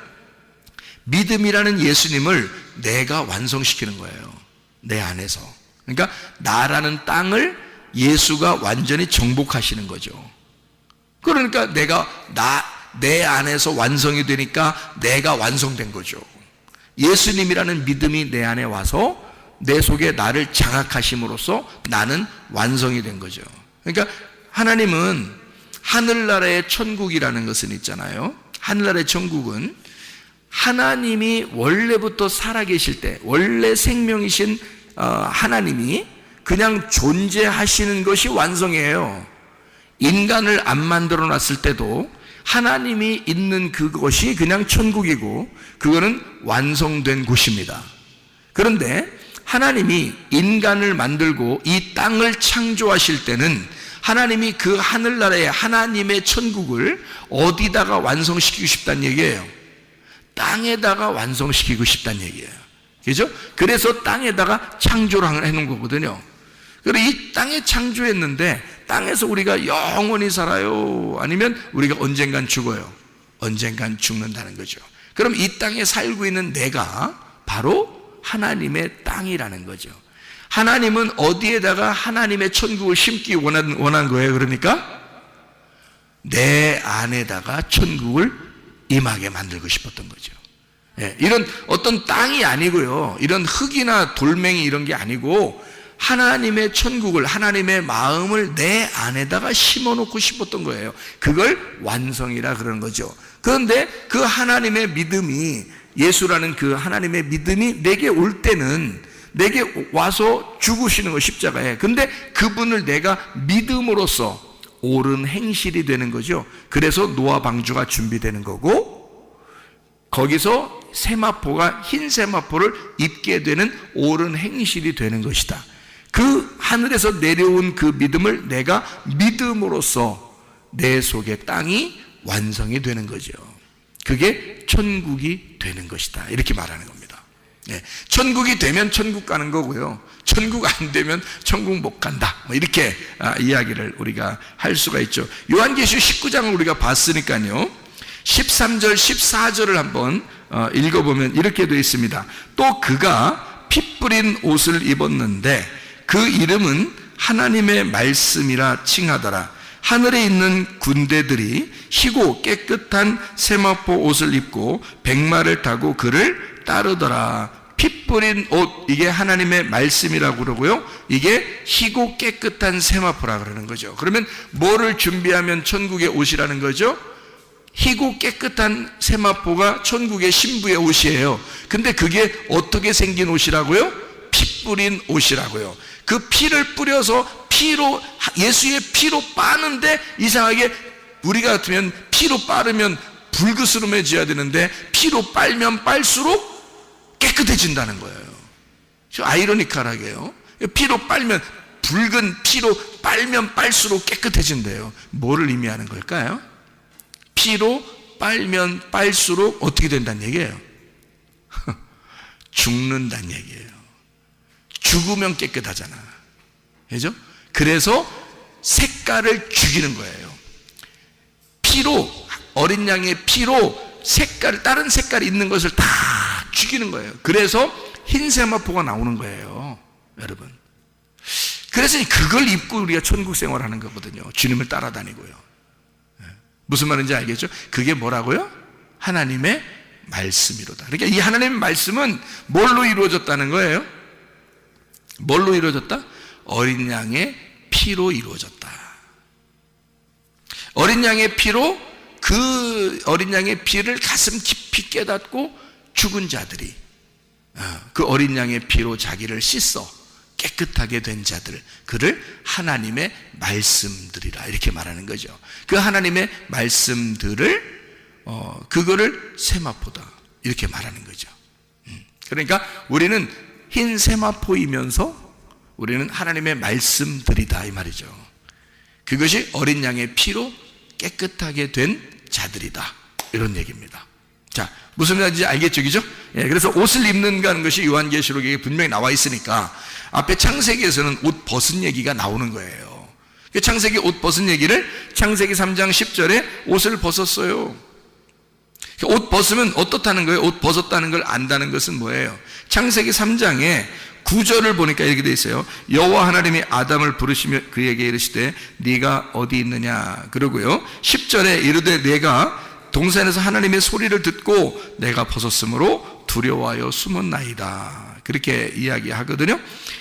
믿음이라는 예수님을 내가 완성시키는 거예요, 내 안에서. 그러니까 나라는 땅을 예수가 완전히 정복하시는 거죠. 그러니까 내 안에서 완성이 되니까 내가 완성된 거죠. 예수님이라는 믿음이 내 안에 와서 내 속에 나를 장악하심으로써 나는 완성이 된 거죠. 그러니까 하나님은 하늘나라의 천국이라는 것은 있잖아요. 하늘나라의 천국은 하나님이 원래부터 살아계실 때, 원래 생명이신 하나님이 그냥 존재하시는 것이 완성이에요. 인간을 안 만들어 놨을 때도 하나님이 있는 그것이 그냥 천국이고, 그거는 완성된 곳입니다. 그런데 하나님이 인간을 만들고 이 땅을 창조하실 때는 하나님이 그 하늘나라의 하나님의 천국을 어디다가 완성시키고 싶다는 얘기예요. 땅에다가 완성시키고 싶다는 얘기예요. 그죠? 그래서 땅에다가 창조를 해놓은 거거든요. 그리고 이 땅에 창조했는데 땅에서 우리가 영원히 살아요? 아니면 우리가 언젠간 죽어요? 언젠간 죽는다는 거죠. 그럼 이 땅에 살고 있는 내가 바로 하나님의 땅이라는 거죠. 하나님은 어디에다가 하나님의 천국을 심기 원한 거예요? 그러니까 내 안에다가 천국을 임하게 만들고 싶었던 거죠. 예, 이런 어떤 땅이 아니고요, 이런 흙이나 돌멩이 이런 게 아니고 하나님의 천국을, 하나님의 마음을 내 안에다가 심어놓고 싶었던 거예요. 그걸 완성이라 그러는 거죠. 그런데 그 하나님의 믿음이, 예수라는 그 하나님의 믿음이 내게 올 때는 내게 와서 죽으시는 거, 십자가에. 근데 그분을 내가 믿음으로써 옳은 행실이 되는 거죠. 그래서 노아 방주가 준비되는 거고, 거기서 세마포가 흰 세마포를 입게 되는 옳은 행실이 되는 것이다. 그 하늘에서 내려온 그 믿음을 내가 믿음으로써 내 속의 땅이 완성이 되는 거죠. 그게 천국이 되는 것이다, 이렇게 말하는 겁니다. 네, 천국이 되면 천국 가는 거고요, 천국 안 되면 천국 못 간다, 이렇게 이야기를 우리가 할 수가 있죠. 요한계시록 19장을 우리가 봤으니까요, 13절 14절을 한번 읽어보면 이렇게 되어 있습니다. 또 그가 피 뿌린 옷을 입었는데 그 이름은 하나님의 말씀이라 칭하더라. 하늘에 있는 군대들이 희고 깨끗한 세마포 옷을 입고 백마를 타고 그를 따르더라. 피 뿌린 옷, 이게 하나님의 말씀이라고 그러고요, 이게 희고 깨끗한 세마포라 그러는 거죠. 그러면 뭐를 준비하면 천국의 옷이라는 거죠? 희고 깨끗한 세마포가 천국의 신부의 옷이에요. 근데 그게 어떻게 생긴 옷이라고요? 피 뿌린 옷이라고요. 그 피를 뿌려서 피로, 예수의 피로 빠는데, 이상하게 우리 같으면 피로 빠르면 불그스름해져야 되는데 피로 빨면 빨수록 깨끗해진다는 거예요. 아이러니컬하게요. 피로 빨면, 붉은 피로 빨면 빨수록 깨끗해진대요. 뭐를 의미하는 걸까요? 피로 빨면 빨수록 어떻게 된다는 얘기예요? 죽는다는 얘기예요. 죽으면 깨끗하잖아. 그죠? 그래서 색깔을 죽이는 거예요. 피로, 어린 양의 피로 색깔, 다른 색깔이 있는 것을 다 죽이는 거예요. 그래서 흰 세마포가 나오는 거예요, 여러분. 그래서 그걸 입고 우리가 천국 생활하는 거거든요. 주님을 따라다니고요. 무슨 말인지 알겠죠? 그게 뭐라고요? 하나님의 말씀이로다. 그러니까 이 하나님의 말씀은 뭘로 이루어졌다는 거예요? 뭘로 이루어졌다? 어린 양의 피로 이루어졌다. 어린 양의 피로, 그 어린 양의 피를 가슴 깊이 깨닫고 죽은 자들이 그 어린 양의 피로 자기를 씻어 깨끗하게 된 자들, 그를 하나님의 말씀들이라 이렇게 말하는 거죠. 그 하나님의 말씀들을 그거를 세마포다 이렇게 말하는 거죠. 그러니까 우리는 흰 세마포이면서 우리는 하나님의 말씀들이다 이 말이죠. 그것이 어린 양의 피로 깨끗하게 된 자들이다, 이런 얘기입니다. 자, 무슨 말인지 알겠죠, 그죠? 예, 그래서 옷을 입는가 하는 것이 요한계시록에 분명히 나와 있으니까 앞에 창세기에서는 옷 벗은 얘기가 나오는 거예요. 창세기 옷 벗은 얘기를 창세기 3장 10절에 옷을 벗었어요. 옷 벗으면 어떻다는 거예요? 옷 벗었다는 걸 안다는 것은 뭐예요? 창세기 3장에 9절을 보니까 이렇게 돼 있어요. 여호와 하나님이 아담을 부르시며 그에게 이르시되 네가 어디 있느냐 그러고요, 10절에 이르되 내가 동산에서 하나님의 소리를 듣고 내가 벗었으므로 두려워하여 숨었나이다, 그렇게 이야기하거든요.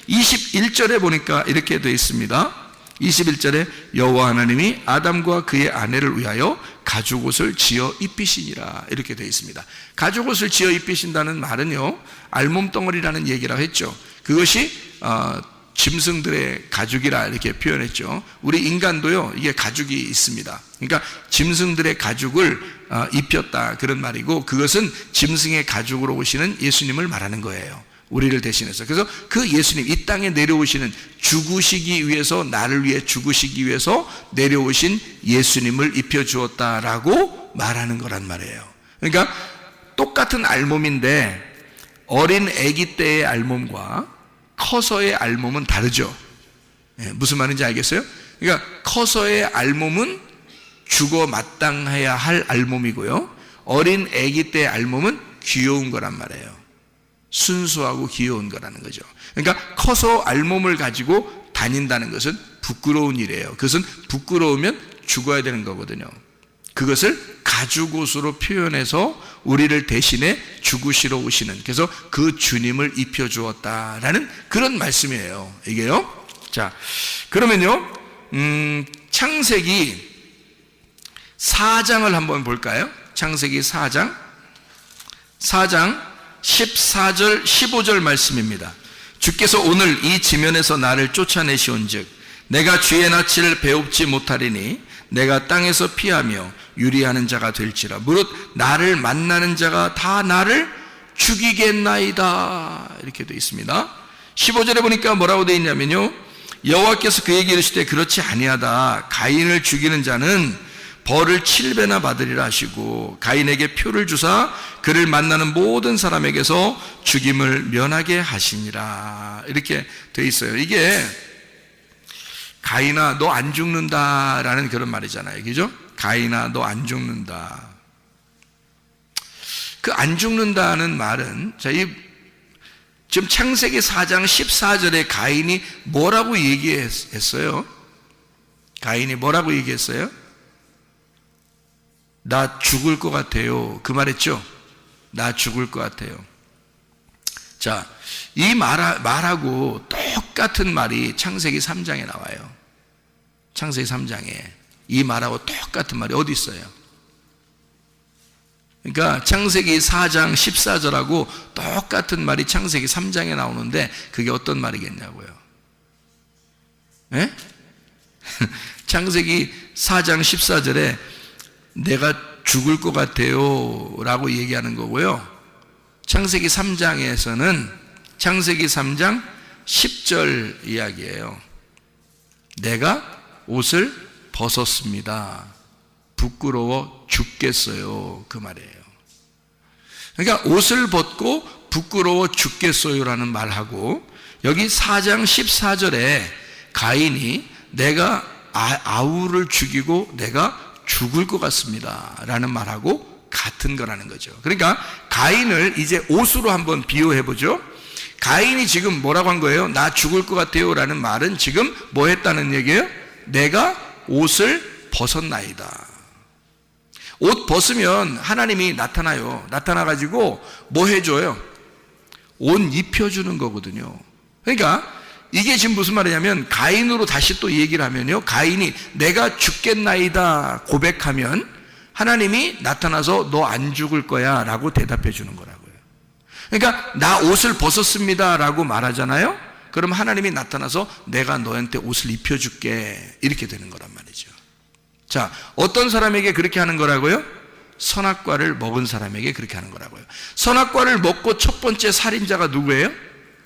21절에 보니까 이렇게 되어 있습니다. 21절에 여호와 하나님이 아담과 그의 아내를 위하여 가죽옷을 지어 입히시니라 이렇게 되어 있습니다. 가죽옷을 지어 입히신다는 말은요, 알몸덩어리라는 얘기라고 했죠. 그것이 짐승들의 가죽이라 이렇게 표현했죠. 우리 인간도요, 이게 가죽이 있습니다. 그러니까 짐승들의 가죽을 입혔다 그런 말이고, 그것은 짐승의 가죽으로 오시는 예수님을 말하는 거예요. 우리를 대신해서. 그래서 그 예수님, 이 땅에 내려오시는, 죽으시기 위해서, 나를 위해 죽으시기 위해서 내려오신 예수님을 입혀주었다라고 말하는 거란 말이에요. 그러니까 똑같은 알몸인데 어린 아기 때의 알몸과 커서의 알몸은 다르죠. 무슨 말인지 알겠어요? 그러니까 커서의 알몸은 죽어 마땅해야 할 알몸이고요, 어린 아기 때의 알몸은 귀여운 거란 말이에요. 순수하고 귀여운 거라는 거죠. 그러니까 커서 알몸을 가지고 다닌다는 것은 부끄러운 일이에요. 그것은 부끄러우면 죽어야 되는 거거든요. 그것을 가죽옷으로 표현해서 우리를 대신해 죽으시러 오시는, 그래서 그 주님을 입혀주었다라는 그런 말씀이에요, 이게요. 자, 그러면요, 창세기 4장을 한번 볼까요? 창세기 4장 14절 15절 말씀입니다. 주께서 오늘 이 지면에서 나를 쫓아내시온즉 내가 주의 낯을 배웁지 못하리니 내가 땅에서 피하며 유리하는 자가 될지라. 무릇 나를 만나는 자가 다 나를 죽이겠나이다 이렇게 되어 있습니다. 15절에 보니까 뭐라고 되어 있냐면요, 여호와께서 그에게 이르시되 그렇지 아니하다. 가인을 죽이는 자는 벌을 7배나 받으리라 하시고 가인에게 표를 주사 그를 만나는 모든 사람에게서 죽임을 면하게 하시니라 이렇게 되어 있어요. 이게 가인아 너 안 죽는다라는 그런 말이잖아요, 그죠? 가인아 너 안 죽는다. 그 안 죽는다는 말은, 자, 지금 창세기 4장 14절에 가인이 뭐라고 얘기했어요? 가인이 뭐라고 얘기했어요? 나 죽을 것 같아요. 그 말했죠? 나 죽을 것 같아요. 자, 이 말하고 똑같은 말이 창세기 3장에 나와요. 창세기 3장에 이 말하고 똑같은 말이 어디 있어요? 그러니까 창세기 4장 14절하고 똑같은 말이 창세기 3장에 나오는데 그게 어떤 말이겠냐고요? 예? 창세기 4장 14절에 내가 죽을 것 같아요 라고 얘기하는 거고요, 창세기 3장에서는 창세기 3장 10절 이야기예요. 내가 옷을 벗었습니다. 부끄러워 죽겠어요. 그 말이에요. 그러니까 옷을 벗고 부끄러워 죽겠어요라는 말하고, 여기 4장 14절에 가인이 내가 아우를 죽이고 내가 죽을 것 같습니다 라는 말하고 같은 거라는 거죠. 그러니까 가인을 이제 옷으로 한번 비유해 보죠. 가인이 지금 뭐라고 한 거예요? 나 죽을 것 같아요 라는 말은 지금 뭐 했다는 얘기예요? 내가 옷을 벗었나이다. 옷 벗으면 하나님이 나타나요. 나타나가지고 뭐 해줘요? 옷 입혀주는 거거든요. 그러니까 이게 지금 무슨 말이냐면, 가인으로 다시 또 얘기를 하면요, 가인이 내가 죽겠나이다 고백하면 하나님이 나타나서 너 안 죽을 거야 라고 대답해 주는 거라고요. 그러니까 나 옷을 벗었습니다 라고 말하잖아요. 그럼 하나님이 나타나서 내가 너한테 옷을 입혀줄게 이렇게 되는 거란 말이죠. 자, 어떤 사람에게 그렇게 하는 거라고요? 선악과를 먹은 사람에게 그렇게 하는 거라고요. 선악과를 먹고 첫 번째 살인자가 누구예요?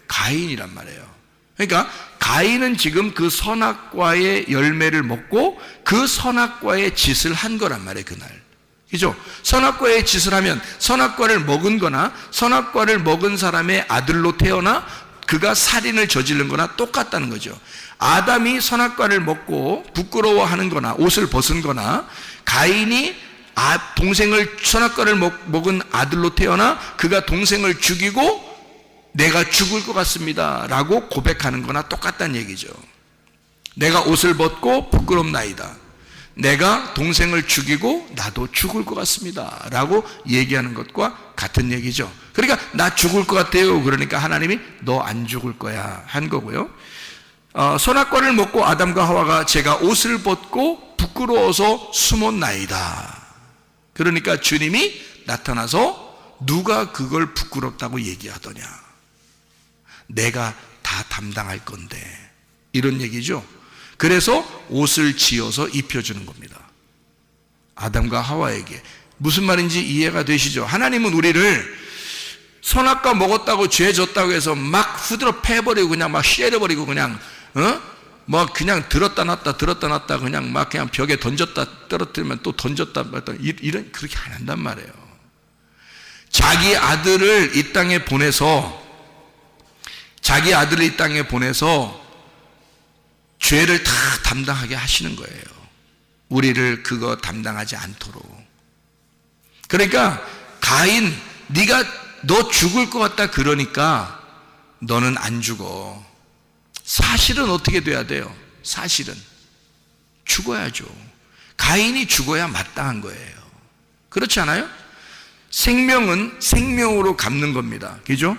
가인이란 말이에요. 그러니까 가인은 지금 그 선악과의 열매를 먹고 그 선악과의 짓을 한 거란 말이에요, 그날. 그죠? 선악과의 짓을 하면 선악과를 먹은 거나 선악과를 먹은 사람의 아들로 태어나 그가 살인을 저지른 거나 똑같다는 거죠. 아담이 선악과를 먹고 부끄러워하는 거나 옷을 벗은 거나, 가인이 동생을 선악과를 먹은 아들로 태어나 그가 동생을 죽이고 내가 죽을 것 같습니다 라고 고백하는 거나 똑같다는 얘기죠. 내가 옷을 벗고 부끄럽나이다. 내가 동생을 죽이고 나도 죽을 것 같습니다 라고 얘기하는 것과 같은 얘기죠. 그러니까 나 죽을 것 같아요. 그러니까 하나님이 너 안 죽을 거야 한 거고요. 선악과를 먹고 아담과 하와가 제가 옷을 벗고 부끄러워서 숨었나이다. 그러니까 주님이 나타나서 누가 그걸 부끄럽다고 얘기하더냐, 내가 다 담당할 건데, 이런 얘기죠. 그래서 옷을 지어서 입혀주는 겁니다. 아담과 하와에게. 무슨 말인지 이해가 되시죠? 하나님은 우리를 선악과 먹었다고 죄 졌다고 해서 막 후드러 패버리고 그냥 막 쉐려버리고 그냥 뭐 그냥 들었다 놨다 그냥 막 그냥 벽에 던졌다 떨어뜨리면 또 던졌다 이런, 그렇게 안 한단 말이에요. 자기 아들을 이 땅에 보내서 죄를 다 담당하게 하시는 거예요. 우리를 그거 담당하지 않도록. 그러니까 가인, 너 죽을 것 같다 그러니까 너는 안 죽어. 사실은 어떻게 돼야 돼요? 사실은 죽어야죠. 가인이 죽어야 마땅한 거예요. 그렇지 않아요? 생명은 생명으로 갚는 겁니다. 그죠?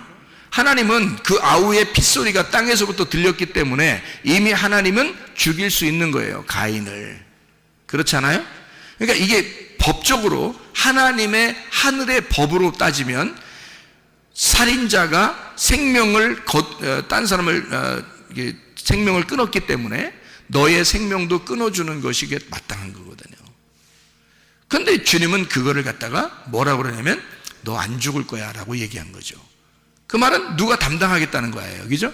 하나님은 그 아우의 핏소리가 땅에서부터 들렸기 때문에 이미 하나님은 죽일 수 있는 거예요, 가인을. 그렇잖아요? 그러니까 이게 법적으로 하나님의 하늘의 법으로 따지면 살인자가 딴 사람을 생명을 끊었기 때문에 너의 생명도 끊어주는 것이 마땅한 거거든요. 그런데 주님은 그거를 갖다가 뭐라고 그러냐면 너 안 죽을 거야 라고 얘기한 거죠. 그 말은 누가 담당하겠다는 거예요. 그죠?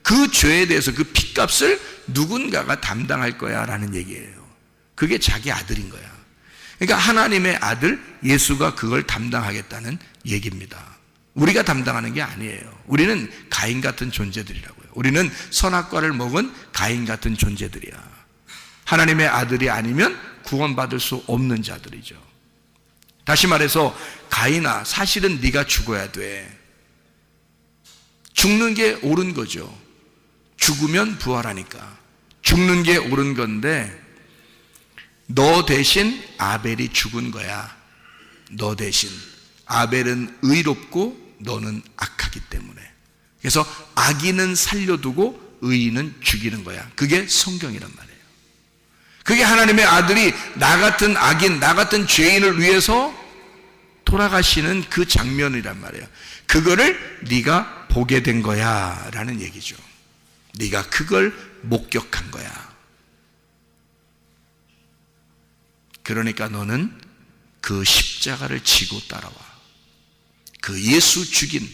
그 죄에 대해서 그 핏값을 누군가가 담당할 거야 라는 얘기예요. 그게 자기 아들인 거야. 그러니까 하나님의 아들 예수가 그걸 담당하겠다는 얘기입니다. 우리가 담당하는 게 아니에요. 우리는 가인 같은 존재들이라고요. 우리는 선악과를 먹은 가인 같은 존재들이야. 하나님의 아들이 아니면 구원받을 수 없는 자들이죠. 다시 말해서 가인아, 사실은 네가 죽어야 돼. 죽는 게 옳은 거죠. 죽으면 부활하니까 죽는 게 옳은 건데 너 대신 아벨이 죽은 거야. 너 대신. 아벨은 의롭고 너는 악하기 때문에. 그래서 악인은 살려두고 의인은 죽이는 거야. 그게 성경이란 말이에요. 그게 하나님의 아들이 나 같은 악인, 나 같은 죄인을 위해서 돌아가시는 그 장면이란 말이에요. 그거를 네가 보게 된 거야 라는 얘기죠. 네가 그걸 목격한 거야. 그러니까 너는 그 십자가를 지고 따라와. 그 예수 죽인,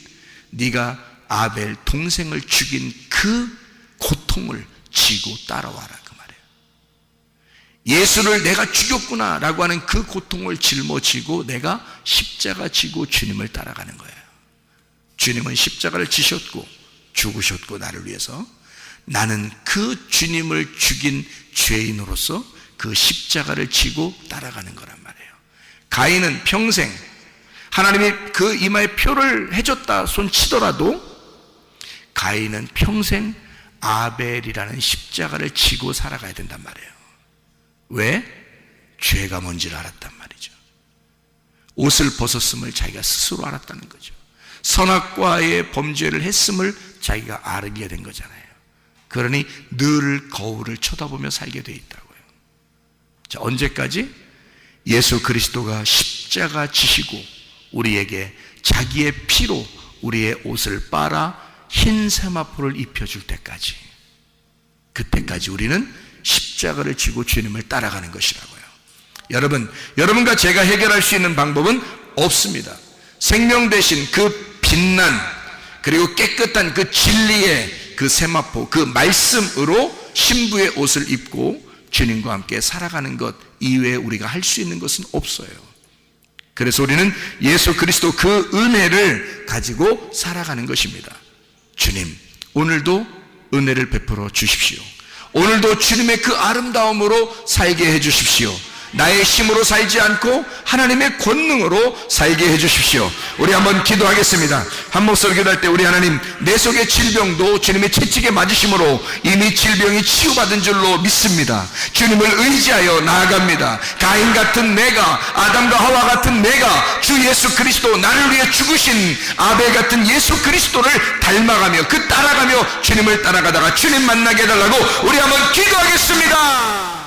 네가 아벨 동생을 죽인 그 고통을 지고 따라와라 그 말이에요. 예수를 내가 죽였구나 라고 하는 그 고통을 짊어지고 내가 십자가 지고 주님을 따라가는 거예요. 주님은 십자가를 지셨고 죽으셨고 나를 위해서, 나는 그 주님을 죽인 죄인으로서 그 십자가를 지고 따라가는 거란 말이에요. 가인은 평생 하나님이 그 이마에 표를 해줬다 손 치더라도 가인은 평생 아벨이라는 십자가를 지고 살아가야 된단 말이에요. 왜? 죄가 뭔지를 알았단 말이죠. 옷을 벗었음을 자기가 스스로 알았다는 거죠. 선악과의 범죄를 했음을 자기가 알게 된 거잖아요. 그러니 늘 거울을 쳐다보며 살게 돼 있다고요. 자, 언제까지? 예수 그리스도가 십자가 지시고 우리에게 자기의 피로 우리의 옷을 빨아 흰 세마포를 입혀줄 때까지, 그때까지 우리는 십자가를 지고 주님을 따라가는 것이라고요. 여러분과 제가 해결할 수 있는 방법은 없습니다. 생명 대신 그 빛난 그리고 깨끗한 그 진리의 그 세마포, 그 말씀으로 신부의 옷을 입고 주님과 함께 살아가는 것 이외에 우리가 할 수 있는 것은 없어요. 그래서 우리는 예수 그리스도 그 은혜를 가지고 살아가는 것입니다. 주님, 오늘도 은혜를 베풀어 주십시오. 오늘도 주님의 그 아름다움으로 살게 해 주십시오. 나의 힘으로 살지 않고 하나님의 권능으로 살게 해 주십시오. 우리 한번 기도하겠습니다. 한 목소리 기도할 때 우리 하나님, 내 속의 질병도 주님의 채찍에 맞으심으로 이미 질병이 치유받은 줄로 믿습니다. 주님을 의지하여 나아갑니다. 가인 같은 내가, 아담과 하와 같은 내가 주 예수 그리스도, 나를 위해 죽으신 아벨 같은 예수 그리스도를 닮아가며 그 따라가며 주님을 따라가다가 주님 만나게 해달라고 우리 한번 기도하겠습니다.